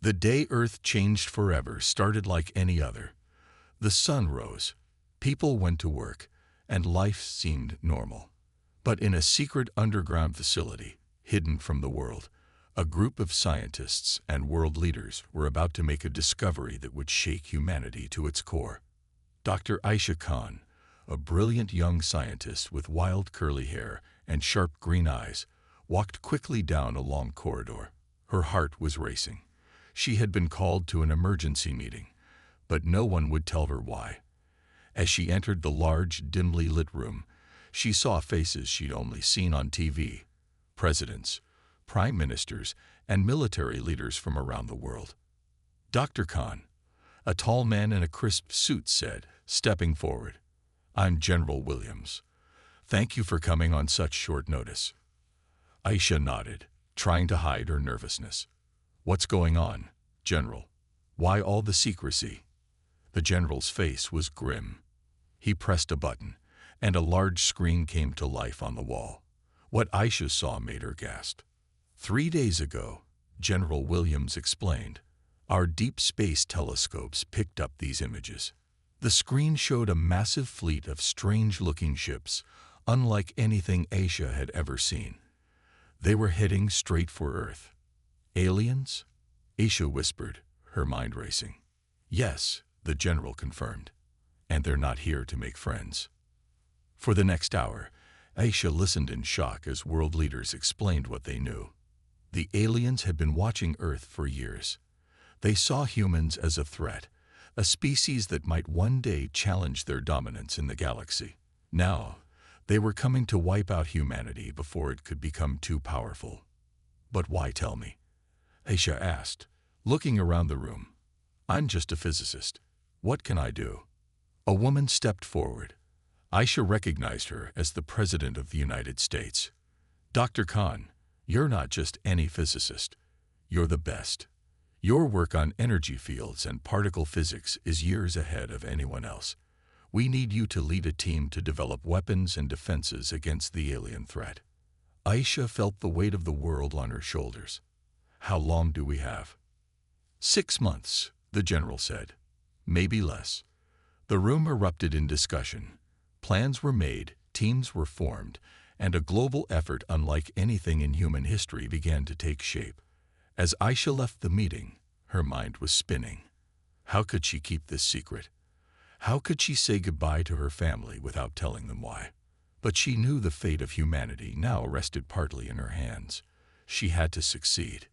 The day Earth changed forever started like any other. The sun rose, people went to work, and life seemed normal. But in a secret underground facility, hidden from the world, a group of scientists and world leaders were about to make a discovery that would shake humanity to its core. Dr. Aisha Khan, a brilliant young scientist with wild curly hair and sharp green eyes, walked quickly down a long corridor. Her heart was racing. She had been called to an emergency meeting, but no one would tell her why. As she entered the large, dimly lit room, she saw faces she'd only seen on TV: presidents, prime ministers, and military leaders from around the world. Dr. Khan, a tall man in a crisp suit, said, stepping forward, "I'm General Williams. Thank you for coming on such short notice." Aisha nodded, trying to hide her nervousness. "What's going on, General? Why all the secrecy?" The general's face was grim. He pressed a button, and a large screen came to life on the wall. What Aisha saw made her gasp. 3 days ago, General Williams explained, our deep space telescopes picked up these images. The screen showed a massive fleet of strange-looking ships, unlike anything Aisha had ever seen. They were heading straight for Earth. Aliens? Aisha whispered, her mind racing. Yes, the general confirmed. And they're not here to make friends. For the next hour, Aisha listened in shock as world leaders explained what they knew. The aliens had been watching Earth for years. They saw humans as a threat, a species that might one day challenge their dominance in the galaxy. Now, they were coming to wipe out humanity before it could become too powerful. But why tell me? Aisha asked, looking around the room. I'm just a physicist. What can I do? A woman stepped forward. Aisha recognized her as the President of the United States. Dr. Khan, you're not just any physicist. You're the best. Your work on energy fields and particle physics is years ahead of anyone else. We need you to lead a team to develop weapons and defenses against the alien threat. Aisha felt the weight of the world on her shoulders. How long do we have? 6 months, the general said. Maybe less. The room erupted in discussion. Plans were made, teams were formed, and a global effort unlike anything in human history began to take shape. As Aisha left the meeting, her mind was spinning. How could she keep this secret? How could she say goodbye to her family without telling them why? But she knew the fate of humanity now rested partly in her hands. She had to succeed.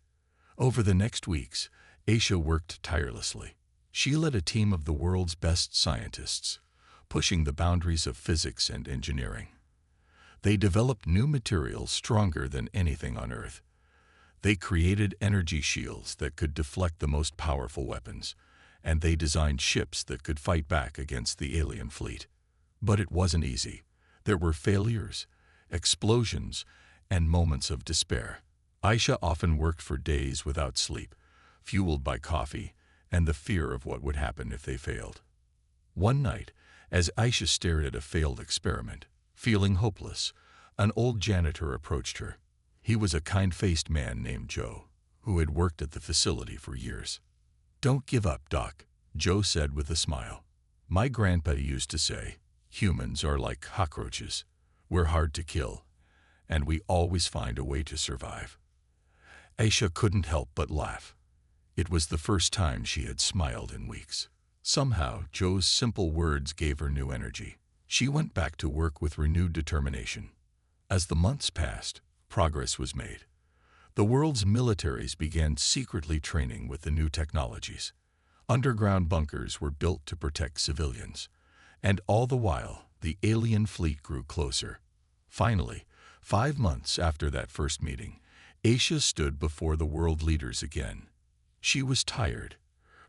Over the next weeks, Aisha worked tirelessly. She led a team of the world's best scientists, pushing the boundaries of physics and engineering. They developed new materials stronger than anything on Earth. They created energy shields that could deflect the most powerful weapons, and they designed ships that could fight back against the alien fleet. But it wasn't easy. There were failures, explosions, and moments of despair. Aisha often worked for days without sleep, fueled by coffee and the fear of what would happen if they failed. One night, as Aisha stared at a failed experiment, feeling hopeless, an old janitor approached her. He was a kind-faced man named Joe, who had worked at the facility for years. "Don't give up, Doc," Joe said with a smile. "My grandpa used to say, humans are like cockroaches. We're hard to kill, and we always find a way to survive." Aisha couldn't help but laugh. It was the first time she had smiled in weeks. Somehow, Joe's simple words gave her new energy. She went back to work with renewed determination. As the months passed, progress was made. The world's militaries began secretly training with the new technologies. Underground bunkers were built to protect civilians. And all the while, the alien fleet grew closer. Finally, 5 months after that first meeting, Aisha stood before the world leaders again. She was tired,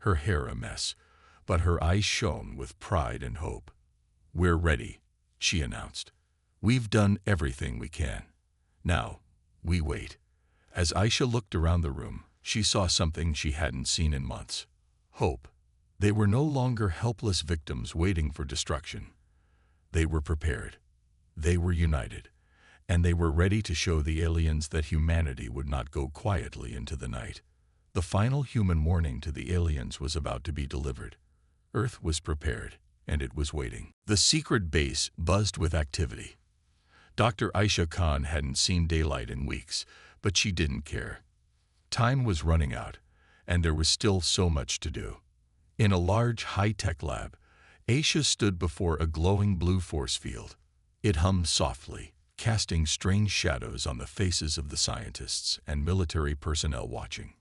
her hair a mess, but her eyes shone with pride and hope. "We're ready," she announced. "We've done everything we can. Now, we wait." As Aisha looked around the room, she saw something she hadn't seen in months: hope. They were no longer helpless victims waiting for destruction. They were prepared. They were united. And they were ready to show the aliens that humanity would not go quietly into the night. The final human warning to the aliens was about to be delivered. Earth was prepared, and it was waiting. The secret base buzzed with activity. Dr. Aisha Khan hadn't seen daylight in weeks, but she didn't care. Time was running out, and there was still so much to do. In a large, high-tech lab, Aisha stood before a glowing blue force field. It hummed softly, casting strange shadows on the faces of the scientists and military personnel watching.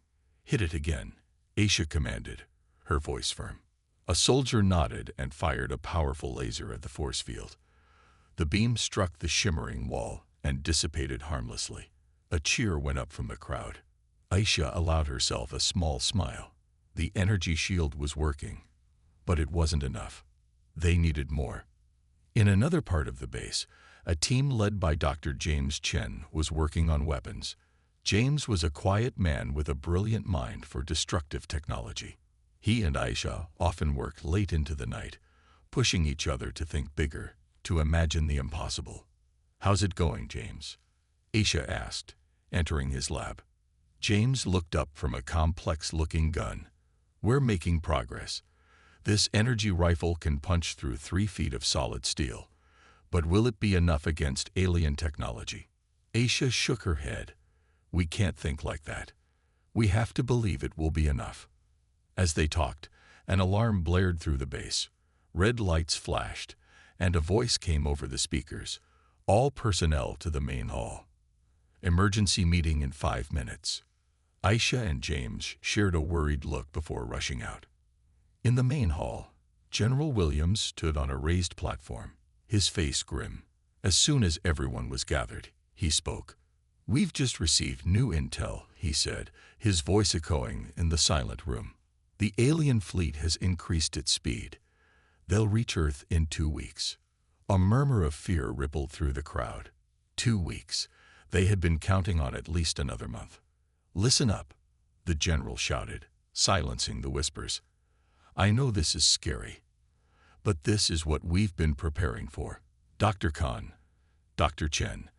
"Hit it again," Aisha commanded, her voice firm. A soldier nodded and fired a powerful laser at the force field. The beam struck the shimmering wall and dissipated harmlessly. A cheer went up from the crowd. Aisha allowed herself a small smile. The energy shield was working, but it wasn't enough. They needed more. In another part of the base, a team led by Dr. James Chen was working on weapons. James was a quiet man with a brilliant mind for destructive technology. He and Aisha often worked late into the night, pushing each other to think bigger, to imagine the impossible. "How's it going, James?" Aisha asked, entering his lab. James looked up from a complex-looking gun. "We're making progress. This energy rifle can punch through 3 feet of solid steel. But will it be enough against alien technology?" Aisha shook her head. "We can't think like that. We have to believe it will be enough." As they talked, an alarm blared through the base. Red lights flashed, and a voice came over the speakers. "All personnel to the main hall. Emergency meeting in 5 minutes." Aisha and James shared a worried look before rushing out. In the main hall, General Williams stood on a raised platform, his face grim. As soon as everyone was gathered, he spoke. "We've just received new intel," he said, his voice echoing in the silent room. "The alien fleet has increased its speed. They'll reach Earth in 2 weeks." A murmur of fear rippled through the crowd. 2 weeks. They had been counting on at least another month. "Listen up," the general shouted, silencing the whispers. "I know this is scary, but this is what we've been preparing for. Dr. Khan, Dr. Chen,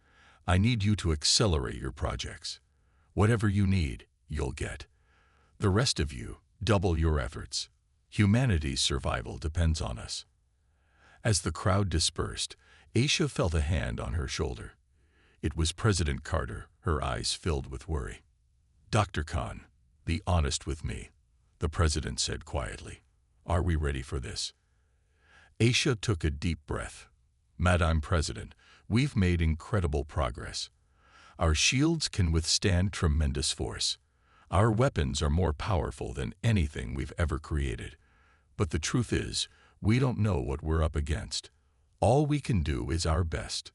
I need you to accelerate your projects. Whatever you need, you'll get. The rest of you, double your efforts. Humanity's survival depends on us." As the crowd dispersed, Aisha felt a hand on her shoulder. It was President Carter, her eyes filled with worry. "Dr. Khan, be honest with me," the president said quietly. "Are we ready for this?" Aisha took a deep breath. "Madame President, we've made incredible progress. Our shields can withstand tremendous force. Our weapons are more powerful than anything we've ever created. But the truth is, we don't know what we're up against. All we can do is our best."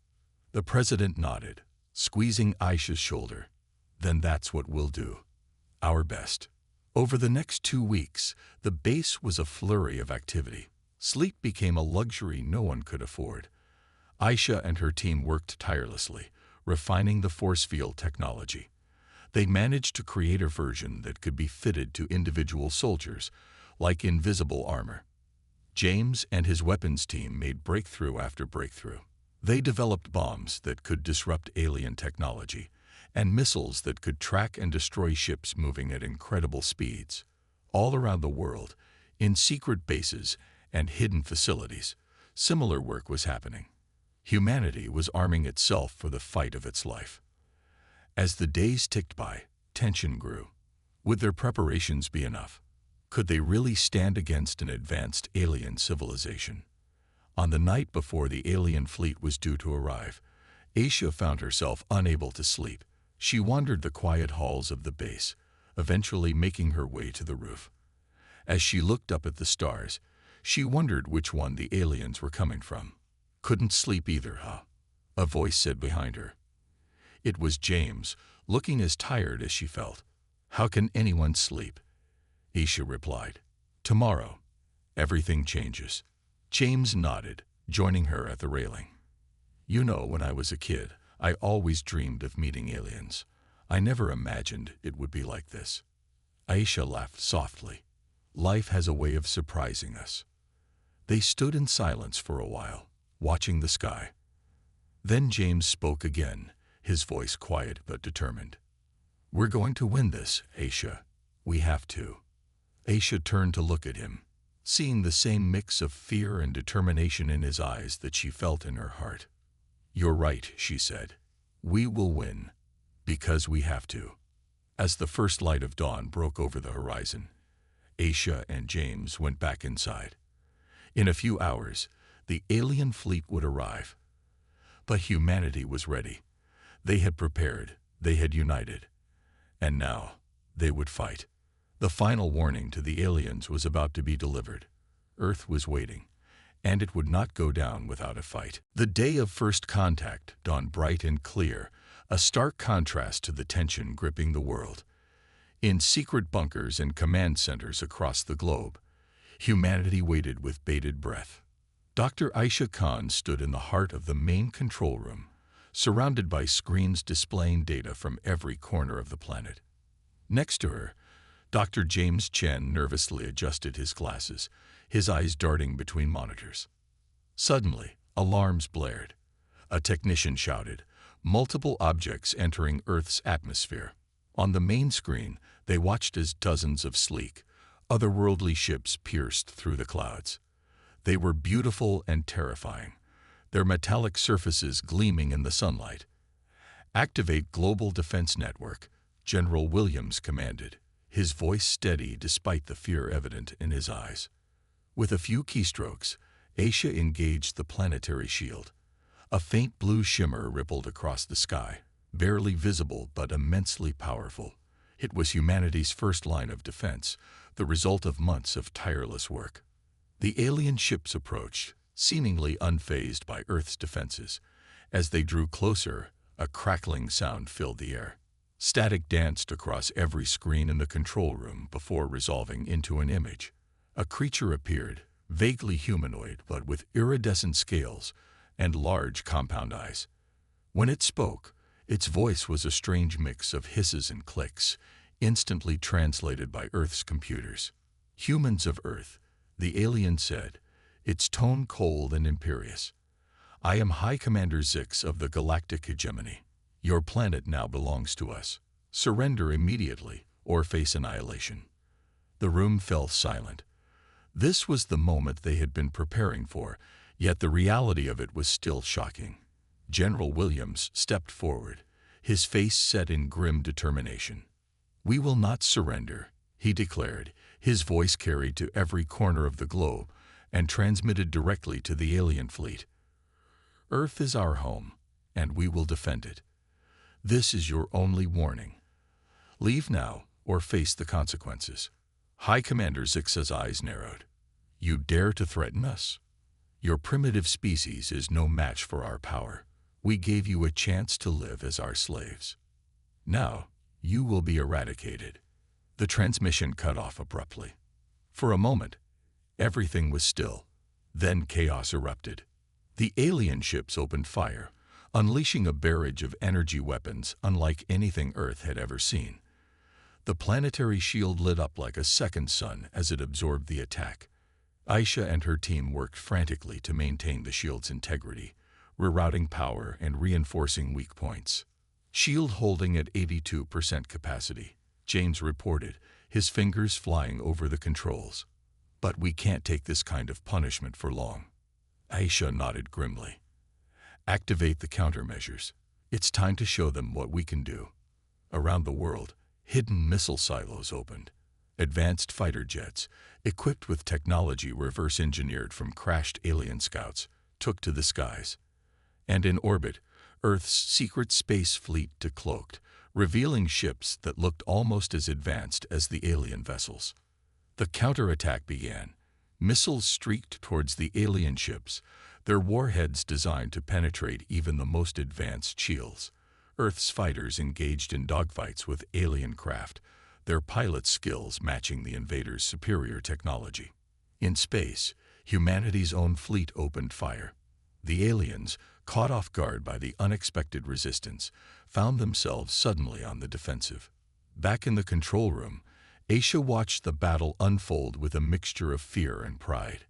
The president nodded, squeezing Aisha's shoulder. "Then that's what we'll do. Our best." Over the next 2 weeks, the base was a flurry of activity. Sleep became a luxury no one could afford. Aisha and her team worked tirelessly, refining the force field technology. They managed to create a version that could be fitted to individual soldiers, like invisible armor. James and his weapons team made breakthrough after breakthrough. They developed bombs that could disrupt alien technology, and missiles that could track and destroy ships moving at incredible speeds. All around the world, in secret bases and hidden facilities, similar work was happening. Humanity was arming itself for the fight of its life. As the days ticked by, tension grew. Would their preparations be enough? Could they really stand against an advanced alien civilization? On the night before the alien fleet was due to arrive, Aisha found herself unable to sleep. She wandered the quiet halls of the base, eventually making her way to the roof. As she looked up at the stars, she wondered which one the aliens were coming from. "Couldn't sleep either, huh?" a voice said behind her. It was James, looking as tired as she felt. "How can anyone sleep?" Aisha replied. "Tomorrow, everything changes." James nodded, joining her at the railing. "You know, when I was a kid, I always dreamed of meeting aliens. I never imagined it would be like this." Aisha laughed softly. "Life has a way of surprising us." They stood in silence for a while, watching the sky. Then James spoke again, his voice quiet but determined. "We're going to win this, Aisha. We have to. Aisha turned to look at him, seeing the same mix of fear and determination in his eyes that she felt in her heart. You're right, she said. We will win, because we have to. As the first light of dawn broke over the horizon, Aisha and James went back inside. In a few hours, the alien fleet would arrive. But humanity was ready. They had prepared, they had united. And now, they would fight. The final warning to the aliens was about to be delivered. Earth was waiting, and it would not go down without a fight. The day of first contact dawned bright and clear, a stark contrast to the tension gripping the world. In secret bunkers and command centers across the globe, humanity waited with bated breath. Dr. Aisha Khan stood in the heart of the main control room, surrounded by screens displaying data from every corner of the planet. Next to her, Dr. James Chen nervously adjusted his glasses, his eyes darting between monitors. Suddenly, alarms blared. A technician shouted, multiple objects entering Earth's atmosphere. On the main screen, they watched as dozens of sleek, otherworldly ships pierced through the clouds. They were beautiful and terrifying, their metallic surfaces gleaming in the sunlight. Activate Global Defense Network, General Williams commanded, his voice steady despite the fear evident in his eyes. With a few keystrokes, Aisha engaged the planetary shield. A faint blue shimmer rippled across the sky, barely visible but immensely powerful. It was humanity's first line of defense, the result of months of tireless work. The alien ships approached, seemingly unfazed by Earth's defenses. As they drew closer, a crackling sound filled the air. Static danced across every screen in the control room before resolving into an image. A creature appeared, vaguely humanoid but with iridescent scales and large compound eyes. When it spoke, its voice was a strange mix of hisses and clicks, instantly translated by Earth's computers. Humans of Earth, the alien said, its tone cold and imperious. I am High Commander Zix of the Galactic Hegemony. Your planet now belongs to us. Surrender immediately or face annihilation. The room fell silent. This was the moment they had been preparing for, yet the reality of it was still shocking. General Williams stepped forward, his face set in grim determination. We will not surrender, he declared, his voice carried to every corner of the globe and transmitted directly to the alien fleet. Earth is our home, and we will defend it. This is your only warning. Leave now or face the consequences. High Commander Zix's eyes narrowed. You dare to threaten us? Your primitive species is no match for our power. We gave you a chance to live as our slaves. Now, you will be eradicated. The transmission cut off abruptly. For a moment, everything was still. Then chaos erupted. The alien ships opened fire, unleashing a barrage of energy weapons unlike anything Earth had ever seen. The planetary shield lit up like a second sun as it absorbed the attack. Aisha and her team worked frantically to maintain the shield's integrity, rerouting power and reinforcing weak points. Shield holding at 82% capacity, James reported, his fingers flying over the controls. But we can't take this kind of punishment for long. Aisha nodded grimly. Activate the countermeasures. It's time to show them what we can do. Around the world, hidden missile silos opened. Advanced fighter jets, equipped with technology reverse-engineered from crashed alien scouts, took to the skies. And in orbit, Earth's secret space fleet decloaked, revealing ships that looked almost as advanced as the alien vessels. The counterattack began. Missiles streaked towards the alien ships, their warheads designed to penetrate even the most advanced shields. Earth's fighters engaged in dogfights with alien craft, their pilot skills matching the invaders' superior technology. In space, humanity's own fleet opened fire. The aliens, caught off guard by the unexpected resistance, found themselves suddenly on the defensive. Back in the control room, Aisha watched the battle unfold with a mixture of fear and pride.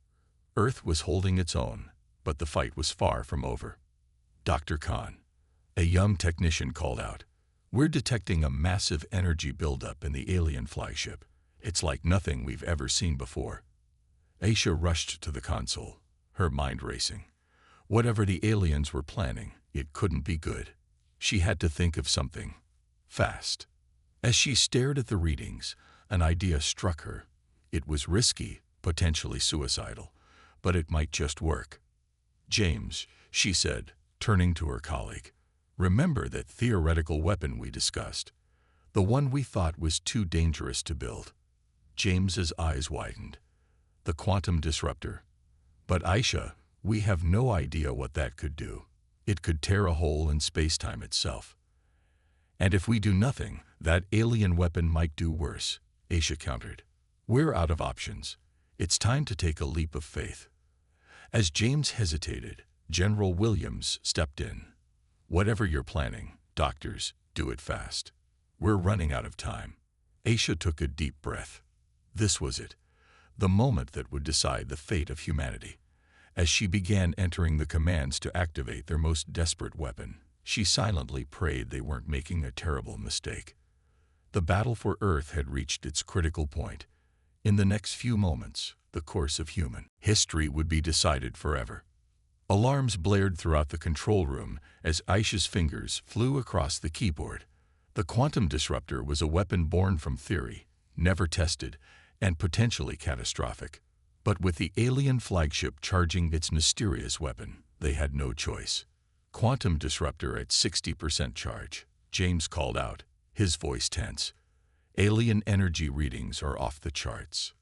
Earth was holding its own, but the fight was far from over. Dr. Khan, a young technician, called out, We're detecting a massive energy buildup in the alien flagship. It's like nothing we've ever seen before. Aisha rushed to the console, her mind racing. Whatever the aliens were planning, it couldn't be good. She had to think of something. Fast. As she stared at the readings, an idea struck her. It was risky, potentially suicidal, but it might just work. James, she said, turning to her colleague, remember that theoretical weapon we discussed? The one we thought was too dangerous to build. James's eyes widened. The quantum disruptor. But Aisha, we have no idea what that could do. It could tear a hole in space-time itself. And if we do nothing, that alien weapon might do worse, Aisha countered. We're out of options. It's time to take a leap of faith. As James hesitated, General Williams stepped in. Whatever you're planning, doctors, do it fast. We're running out of time. Aisha took a deep breath. This was it, the moment that would decide the fate of humanity. As she began entering the commands to activate their most desperate weapon, she silently prayed they weren't making a terrible mistake. The battle for Earth had reached its critical point. In the next few moments, the course of human history would be decided forever. Alarms blared throughout the control room as Aisha's fingers flew across the keyboard. The quantum disruptor was a weapon born from theory, never tested, and potentially catastrophic. But with the alien flagship charging its mysterious weapon, they had no choice. Quantum disruptor at 60% charge, James called out, his voice tense. Alien energy readings are off the charts.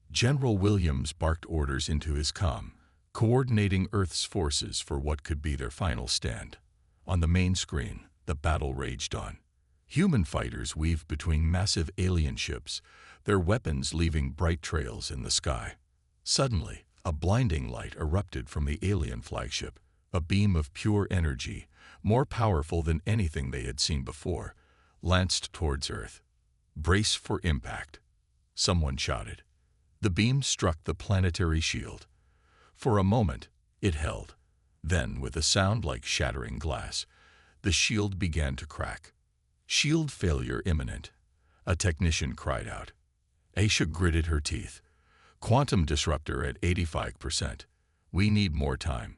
General Williams barked orders into his comm, coordinating Earth's forces for what could be their final stand. On the main screen, the battle raged on. Human fighters weaved between massive alien ships, their weapons leaving bright trails in the sky. Suddenly, a blinding light erupted from the alien flagship, a beam of pure energy, more powerful than anything they had seen before, lanced towards Earth. Brace for impact, someone shouted. The beam struck the planetary shield. For a moment, it held. Then, with a sound like shattering glass, the shield began to crack. Shield failure imminent, a technician cried out. Aisha gritted her teeth. Quantum disruptor at 85%. We need more time.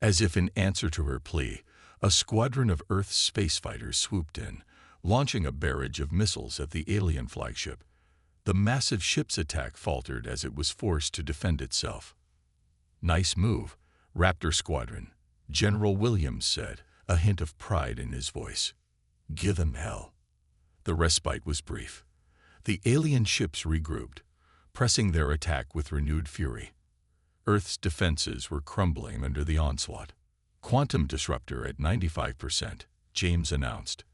As if in answer to her plea, a squadron of Earth's space fighters swooped in, launching a barrage of missiles at the alien flagship. The massive ship's attack faltered as it was forced to defend itself. Nice move, Raptor Squadron, General Williams said, a hint of pride in his voice. Give them hell. The respite was brief. The alien ships regrouped, pressing their attack with renewed fury. Earth's defenses were crumbling under the onslaught. Quantum disruptor at 95%, James announced.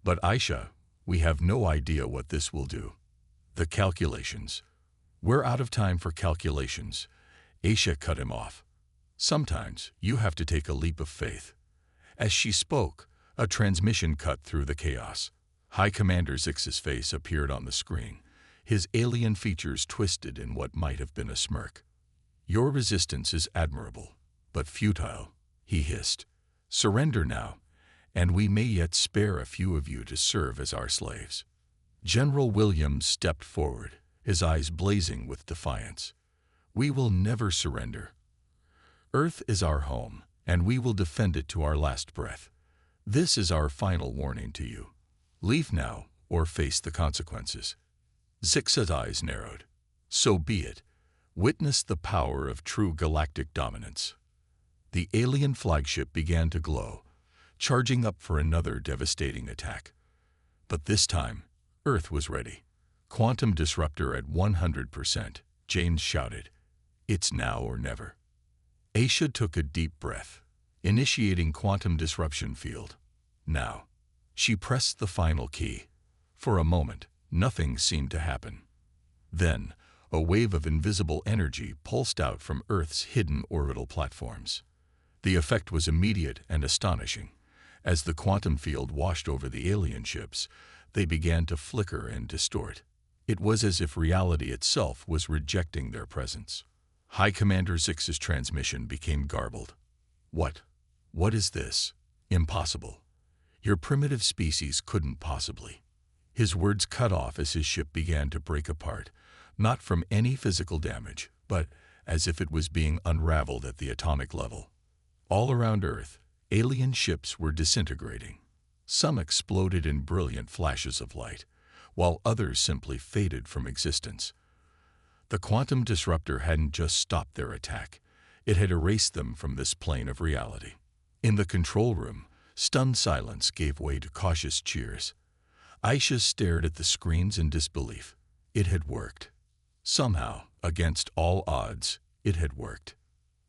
But Aisha, we have no idea what this will do. The calculations. We're out of time for calculations. Aisha cut him off. Sometimes you have to take a leap of faith. As she spoke, a transmission cut through the chaos. High Commander Zix's face appeared on the screen, his alien features twisted in what might have been a smirk. Your resistance is admirable, but futile, he hissed. Surrender now, and we may yet spare a few of you to serve as our slaves. General Williams stepped forward, his eyes blazing with defiance. We will never surrender. Earth is our home, and we will defend it to our last breath. This is our final warning to you. Leave now, or face the consequences. Zix's eyes narrowed. So be it. Witness the power of true galactic dominance. The alien flagship began to glow, charging up for another devastating attack. But this time, Earth was ready. Quantum disruptor at 100%, James shouted. It's now or never. Aisha took a deep breath, initiating quantum disruption field. Now. She pressed the final key. For a moment, nothing seemed to happen. Then, a wave of invisible energy pulsed out from Earth's hidden orbital platforms. The effect was immediate and astonishing. As the quantum field washed over the alien ships, they began to flicker and distort. It was as if reality itself was rejecting their presence. High Commander Zix's transmission became garbled. What is this? Impossible. Your primitive species couldn't possibly. His words cut off as his ship began to break apart, not from any physical damage, but as if it was being unraveled at the atomic level. All around Earth, alien ships were disintegrating. Some exploded in brilliant flashes of light, while others simply faded from existence. The quantum disruptor hadn't just stopped their attack, it had erased them from this plane of reality. In the control room, stunned silence gave way to cautious cheers. Aisha stared at the screens in disbelief. It had worked. Somehow, against all odds, it had worked.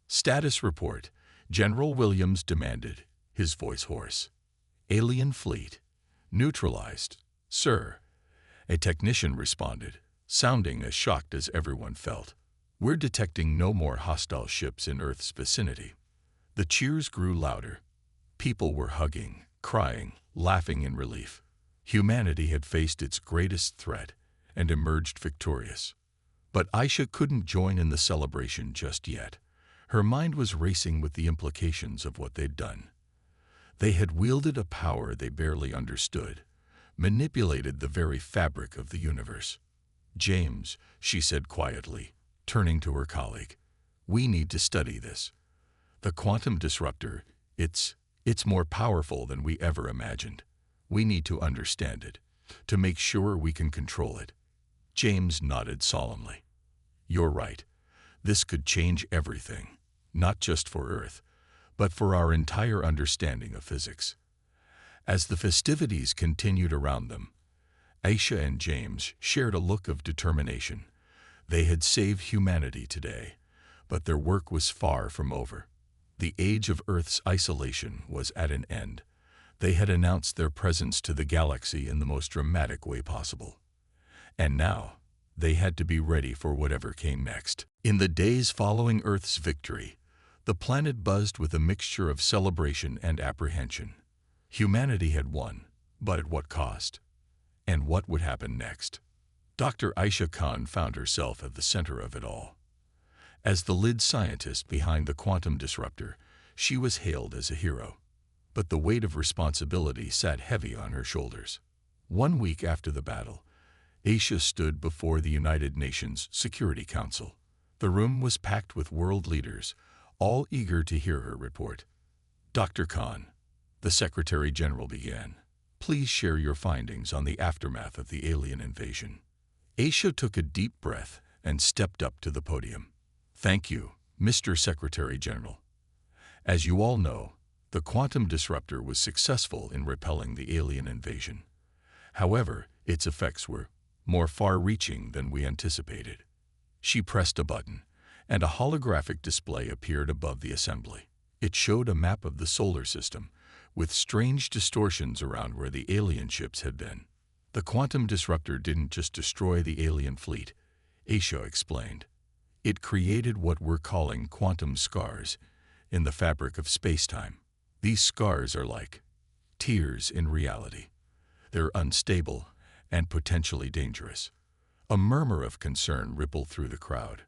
"Status report," General Williams demanded, his voice hoarse. "Alien fleet. Neutralized, sir." A technician responded, sounding as shocked as everyone felt. "We're detecting no more hostile ships in Earth's vicinity." The cheers grew louder. People were hugging, crying, laughing in relief. Humanity had faced its greatest threat and emerged victorious. But Aisha couldn't join in the celebration just yet. Her mind was racing with the implications of what they'd done. They had wielded a power they barely understood, manipulated the very fabric of the universe. "James," she said quietly, turning to her colleague, "we need to study this. The quantum disruptor, it's more powerful than we ever imagined. We need to understand it, to make sure we can control it." James nodded solemnly. "You're right. This could change everything, not just for Earth, but for our entire understanding of physics." As the festivities continued around them, Aisha and James shared a look of determination. They had saved humanity today, but their work was far from over. The age of Earth's isolation was at an end. They had announced their presence to the galaxy in the most dramatic way possible. And now, they had to be ready for whatever came next. In the days following Earth's victory, the planet buzzed with a mixture of celebration and apprehension. Humanity had won, but at what cost? And what would happen next? Dr. Aisha Khan found herself at the center of it all. As the lead scientist behind the quantum disruptor, she was hailed as a hero. But the weight of responsibility sat heavy on her shoulders. 1 week after the battle, Aisha stood before the United Nations Security Council. The room was packed with world leaders, all eager to hear her report. "Dr. Khan," the Secretary General began, "please share your findings on the aftermath of the alien invasion." Aisha took a deep breath and stepped up to the podium. "Thank you, Mr. Secretary General. As you all know, the quantum disruptor was successful in repelling the alien invasion. However, its effects were more far-reaching than we anticipated." She pressed a button, and a holographic display appeared above the assembly. It showed a map of the solar system, with strange distortions around where the alien ships had been. "The quantum disruptor didn't just destroy the alien fleet," Aisha explained. "It created what we're calling quantum scars in the fabric of space-time. These scars are like tears in reality. They're unstable and potentially dangerous." A murmur of concern rippled through the crowd.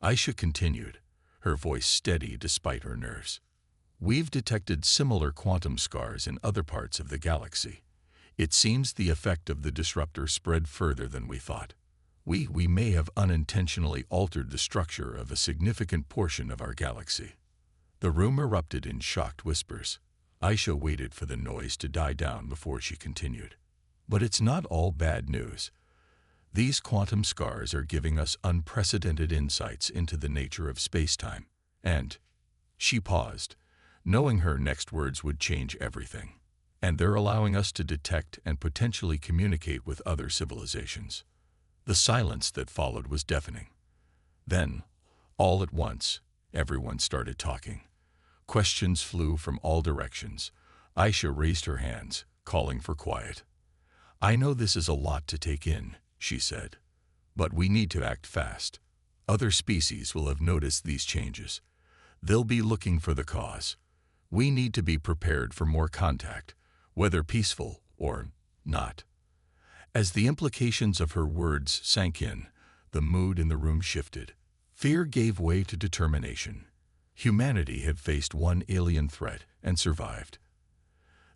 Aisha continued, her voice steady despite her nerves. "We've detected similar quantum scars in other parts of the galaxy. It seems the effect of the disruptor spread further than we thought. We may have unintentionally altered the structure of a significant portion of our galaxy." The room erupted in shocked whispers. Aisha waited for the noise to die down before she continued. "But it's not all bad news. These quantum scars are giving us unprecedented insights into the nature of space-time. And," she paused, knowing her next words would change everything, "and they're allowing us to detect and potentially communicate with other civilizations." The silence that followed was deafening. Then, all at once, everyone started talking. Questions flew from all directions. Aisha raised her hands, calling for quiet. "I know this is a lot to take in," she said, "but we need to act fast. Other species will have noticed these changes. They'll be looking for the cause. We need to be prepared for more contact, whether peaceful or not." As the implications of her words sank in, the mood in the room shifted. Fear gave way to determination. Humanity had faced one alien threat and survived.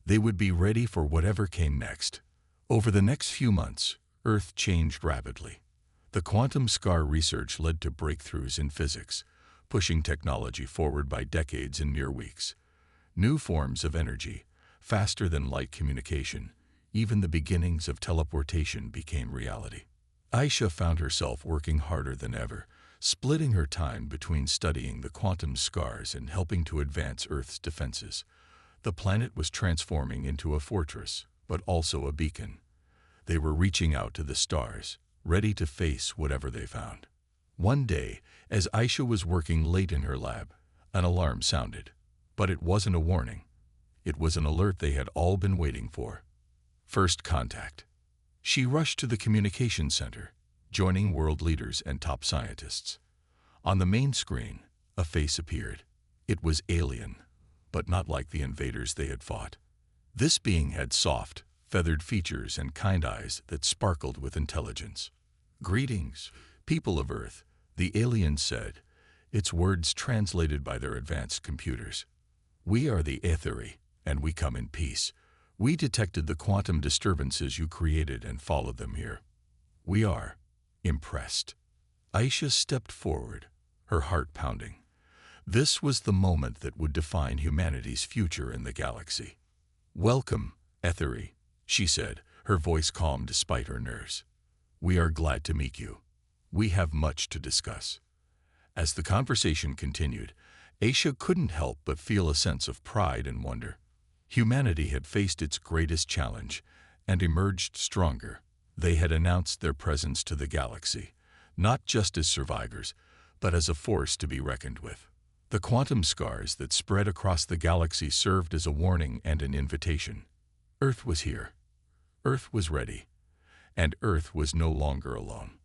They would be ready for whatever came next. Over the next few months, Earth changed rapidly. The quantum scar research led to breakthroughs in physics, pushing technology forward by decades in mere weeks. New forms of energy, faster than light communication, even the beginnings of teleportation became reality. Aisha found herself working harder than ever, splitting her time between studying the quantum scars and helping to advance Earth's defenses. The planet was transforming into a fortress, but also a beacon. They were reaching out to the stars, ready to face whatever they found. One day, as Aisha was working late in her lab, an alarm sounded. But it wasn't a warning. It was an alert they had all been waiting for. First contact. She rushed to the communication center, joining world leaders and top scientists. On the main screen, a face appeared. It was alien, but not like the invaders they had fought. This being had soft, feathered features and kind eyes that sparkled with intelligence. "Greetings, people of Earth," the alien said, its words translated by their advanced computers. "We are the HFY, and we come in peace. We detected the quantum disturbances you created and followed them here. We are impressed." Aisha stepped forward, her heart pounding. This was the moment that would define humanity's future in the galaxy. "Welcome, HFY," she said, her voice calm despite her nerves. "We are glad to meet you. We have much to discuss." As the conversation continued, Aisha couldn't help but feel a sense of pride and wonder. Humanity had faced its greatest challenge and emerged stronger. They had announced their presence to the galaxy, not just as survivors, but as a force to be reckoned with. The quantum scars that spread across the galaxy served as a warning and an invitation. Earth was here. Earth was ready. And Earth was no longer alone.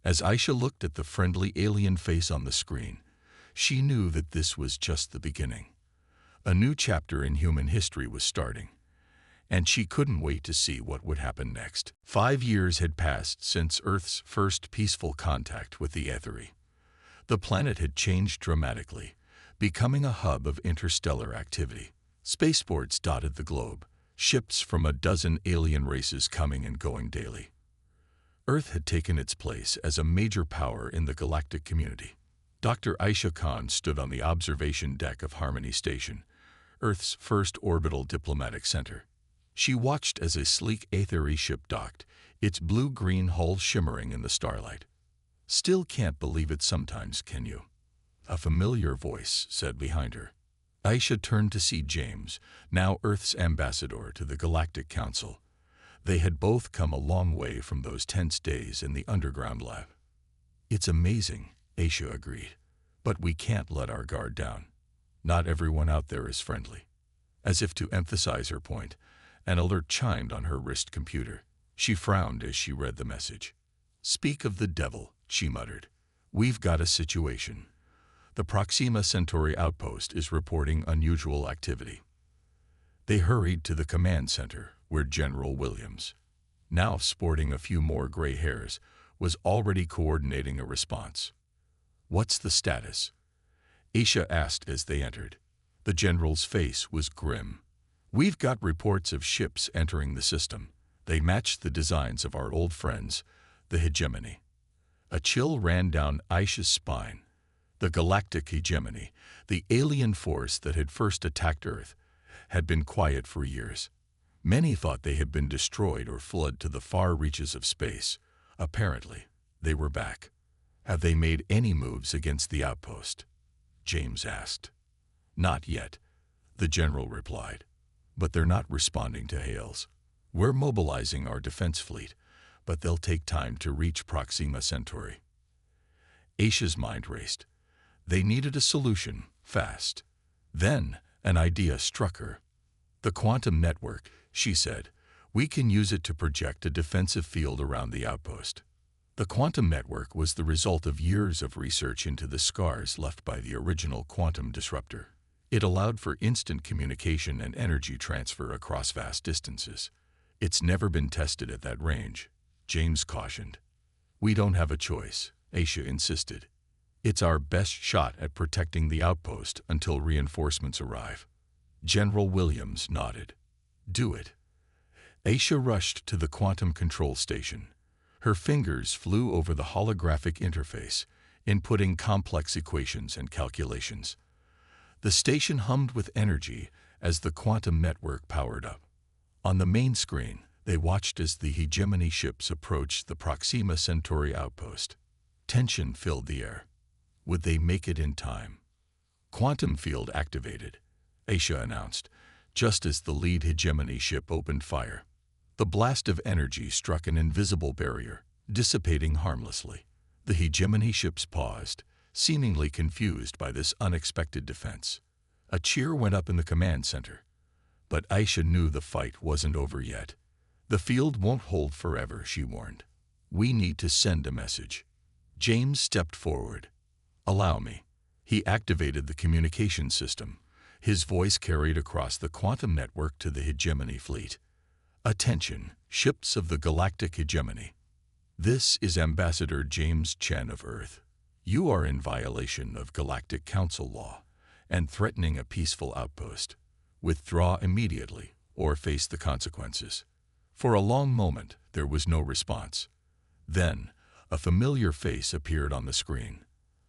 As Aisha looked at the friendly alien face on the screen, she knew that this was just the beginning. A new chapter in human history was starting, and she couldn't wait to see what would happen next. 5 years had passed since Earth's first peaceful contact with the HFY. The planet had changed dramatically, becoming a hub of interstellar activity. Spaceports dotted the globe, ships from a dozen alien races coming and going daily. Earth had taken its place as a major power in the galactic community. Dr. Aisha Khan stood on the observation deck of Harmony Station, Earth's first orbital diplomatic center. She watched as a sleek HFY ship docked, its blue-green hull shimmering in the starlight. "Still can't believe it sometimes, can you?" a familiar voice said behind her. Aisha turned to see James, now Earth's ambassador to the Galactic Council. They had both come a long way from those tense days in the underground lab. "It's amazing," Aisha agreed, "but we can't let our guard down. Not everyone out there is friendly." As if to emphasize her point, an alert chimed on her wrist computer. She frowned as she read the message. "Speak of the devil," she muttered. "We've got a situation. The Proxima Centauri outpost is reporting unusual activity." They hurried to the command center, where General Williams, now sporting a few more gray hairs, was already coordinating a response. "What's the status?" Aisha asked as they entered. The general's face was grim. "We've got reports of ships entering the system. They match the designs of our old friends, the hegemony." A chill ran down Aisha's spine. The galactic hegemony, the alien force that had first attacked Earth, had been quiet for years. Many thought they had been destroyed or fled to the far reaches of space. Apparently, they were back. "Have they made any moves against the outpost?" James asked. "Not yet," the general replied. "But they're not responding to hails. We're mobilizing our defense fleet, but they'll take time to reach Proxima Centauri." Aisha's mind raced. They needed a solution, fast. Then, an idea struck her. "The quantum network," she said. "We can use it to project a defensive field around the outpost." The quantum network was the result of years of research into the scars left by the original quantum disruptor. It allowed for instant communication and energy transfer across vast distances. "It's never been tested at that range," James cautioned. "We don't have a choice," Aisha insisted. "It's our best shot at protecting the outpost until reinforcements arrive." General Williams nodded. Do it. Aisha rushed to the quantum control station. Her fingers flew over the holographic interface, inputting complex equations and calculations. The station hummed with energy as the quantum network powered up. On the main screen, they watched as the hegemony ships approached the Proxima Centauri outpost. Tension filled the air. Would they make it in time? Quantum field activated, Aisha announced, just as the lead hegemony ship opened fire. The blast of energy struck an invisible barrier, dissipating harmlessly. The hegemony ships paused, seemingly confused by this unexpected defense. A cheer went up in the command center. But Aisha knew the fight wasn't over yet. The field won't hold forever, she warned. We need to send a message. James stepped forward. Allow me. He activated the communication system. His voice carried across the quantum network to the hegemony fleet. Attention, ships of the galactic hegemony. This is Ambassador James Chen of Earth. You are in violation of Galactic Council law and threatening a peaceful outpost. Withdraw immediately or face the consequences. For a long moment, there was no response. Then, a familiar face appeared on the screen.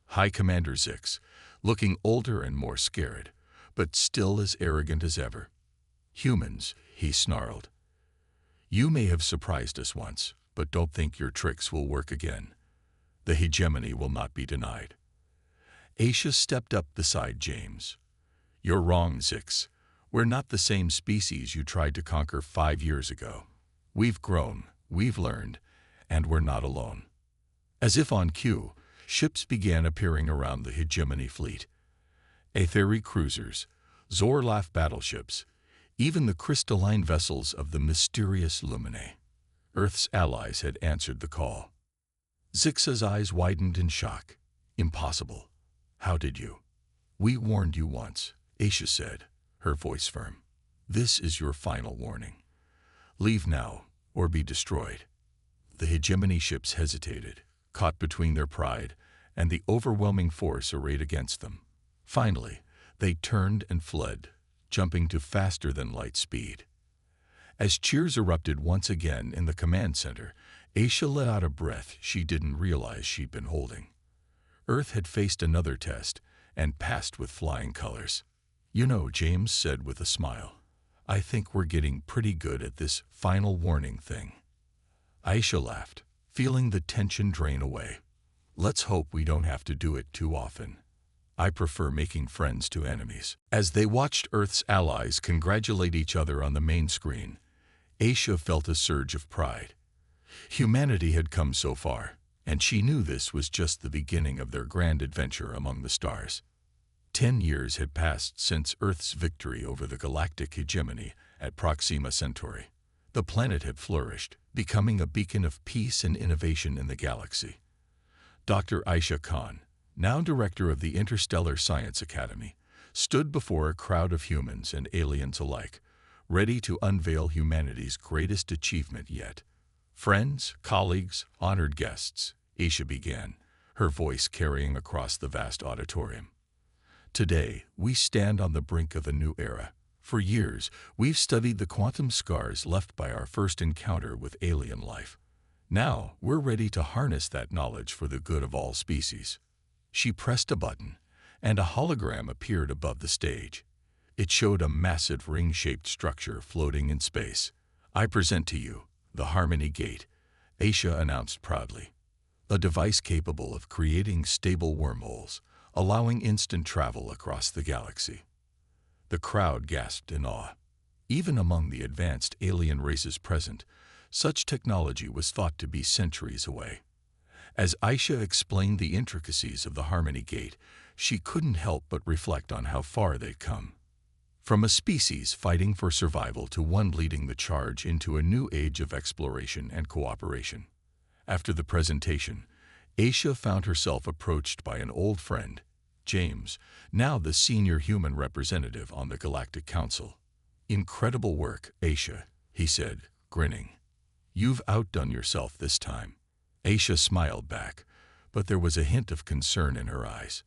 High Commander Zix, looking older and more scared, but still as arrogant as ever. Humans, he snarled. You may have surprised us once, but don't think your tricks will work again. The hegemony will not be denied. Aisha stepped up beside James. You're wrong, Zix. We're not the same species you tried to conquer 5 years ago. We've grown, we've learned, and we're not alone. As if on cue, ships began appearing around the hegemony fleet. Aetheri cruisers, Zorlaf battleships, even the crystalline vessels of the mysterious Lumine. Earth's allies had answered the call. Zix's eyes widened in shock. Impossible. How did you? We warned you once, Aisha said, her voice firm. This is your final warning. Leave now, or be destroyed. The hegemony ships hesitated, caught between their pride and the overwhelming force arrayed against them. Finally, they turned and fled, jumping to faster-than-light speed. As cheers erupted once again in the command center, Aisha let out a breath she didn't realize she'd been holding. Earth had faced another test and passed with flying colors. You know, James said with a smile, I think we're getting pretty good at this final warning thing. Aisha laughed, feeling the tension drain away. Let's hope we don't have to do it too often. I prefer making friends to enemies. As they watched Earth's allies congratulate each other on the main screen, Aisha felt a surge of pride. Humanity had come so far, and she knew this was just the beginning of their grand adventure among the stars. 10 years had passed since Earth's victory over the galactic hegemony at Proxima Centauri. The planet had flourished, becoming a beacon of peace and innovation in the galaxy. Dr. Aisha Khan, now director of the Interstellar Science Academy, stood before a crowd of humans and aliens alike, ready to unveil humanity's greatest achievement yet. Friends, colleagues, honored guests, Aisha began, her voice carrying across the vast auditorium. Today, we stand on the brink of a new era. For years, we've studied the quantum scars left by our first encounter with alien life. Now, we're ready to harness that knowledge for the good of all species. She pressed a button, and a hologram appeared above the stage. It showed a massive ring-shaped structure floating in space. I present to you the Harmony Gate, Aisha announced proudly. A device capable of creating stable wormholes, allowing instant travel across the galaxy. The crowd gasped in awe. Even among the advanced alien races present, such technology was thought to be centuries away. As Aisha explained the intricacies of the Harmony Gate, she couldn't help but reflect on how far they'd come. From a species fighting for survival to one leading the charge into a new age of exploration and cooperation. After the presentation, Aisha found herself approached by an old friend, James, now the senior human representative on the Galactic Council. Incredible work, Aisha, he said, grinning. You've outdone yourself this time. Aisha smiled back, but there was a hint of concern in her eyes.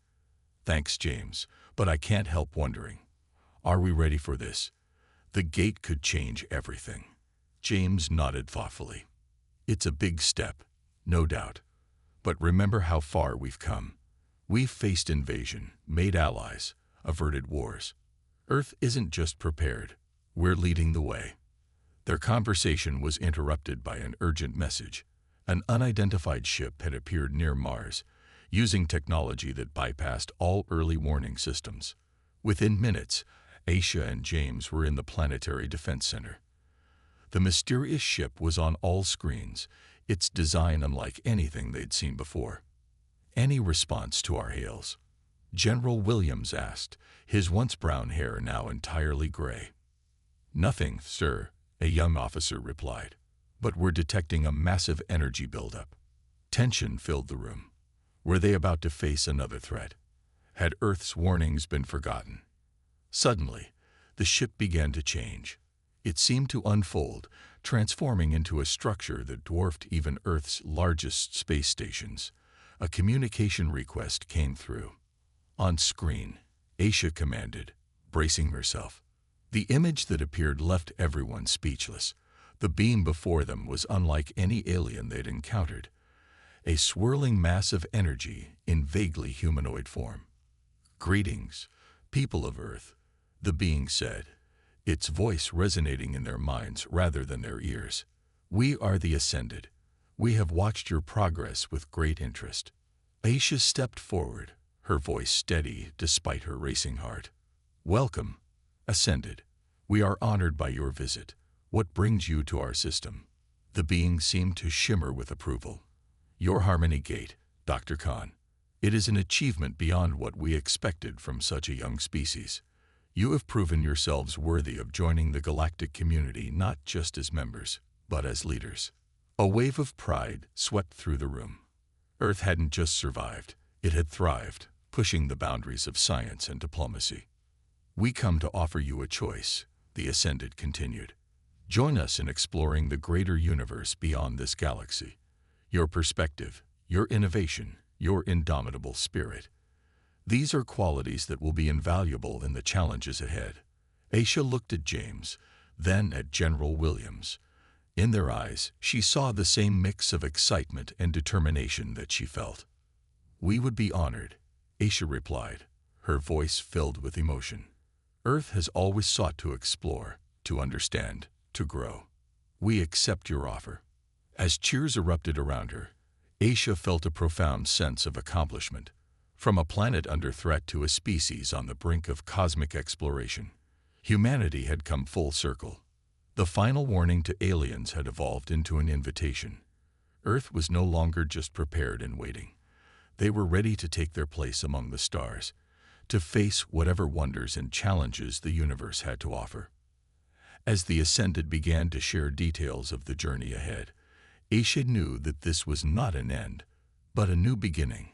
Thanks, James, but I can't help wondering. Are we ready for this? The gate could change everything. James nodded thoughtfully. It's a big step, no doubt. But remember how far we've come. We've faced invasion, made allies, averted wars. Earth isn't just prepared, we're leading the way. Their conversation was interrupted by an urgent message. An unidentified ship had appeared near Mars, using technology that bypassed all early warning systems. Within minutes, Aisha and James were in the Planetary Defense Center. The mysterious ship was on all screens, its design unlike anything they'd seen before. "Any response to our hails?" General Williams asked, his once brown hair now entirely gray. "Nothing, sir," a young officer replied. "But we're detecting a massive energy buildup." Tension filled the room. Were they about to face another threat? Had Earth's warnings been forgotten? Suddenly, the ship began to change. It seemed to unfold, transforming into a structure that dwarfed even Earth's largest space stations. A communication request came through. On screen, Aisha commanded, bracing herself. The image that appeared left everyone speechless. The beam before them was unlike any alien they'd encountered. A swirling mass of energy in vaguely humanoid form. "Greetings, people of Earth," the being said, its voice resonating in their minds rather than their ears. "We are the Ascended. We have watched your progress with great interest." Aisha stepped forward, her voice steady despite her racing heart. "Welcome, Ascended. We are honored by your visit. What brings you to our system?" The being seemed to shimmer with approval. "Your Harmony Gate, Dr. Khan. It is an achievement beyond what we expected from such a young species. You have proven yourselves worthy of joining the galactic community not just as members, but as leaders." A wave of pride swept through the room. Earth hadn't just survived, it had thrived, pushing the boundaries of science and diplomacy. "We come to offer you a choice," the Ascended continued. "Join us in exploring the greater universe beyond this galaxy. Your perspective, your innovation, your indomitable spirit. These are qualities that will be invaluable in the challenges ahead." Aisha looked at James, then at General Williams. In their eyes, she saw the same mix of excitement and determination that she felt. "We would be honored," Aisha replied, her voice filled with emotion. "Earth has always sought to explore, to understand, to grow. We accept your offer." As cheers erupted around her, Aisha felt a profound sense of accomplishment. From a planet under threat to a species on the brink of cosmic exploration, humanity had come full circle. The final warning to aliens had evolved into an invitation. Earth was no longer just prepared and waiting. They were ready to take their place among the stars, to face whatever wonders and challenges the universe had to offer. As the Ascended began to share details of the journey ahead, Aisha knew that this was not an end, but a new beginning.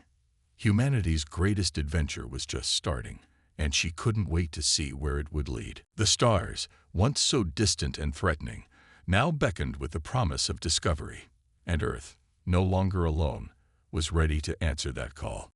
Humanity's greatest adventure was just starting, and she couldn't wait to see where it would lead. The stars, once so distant and threatening, now beckoned with the promise of discovery, and Earth, no longer alone, was ready to answer that call.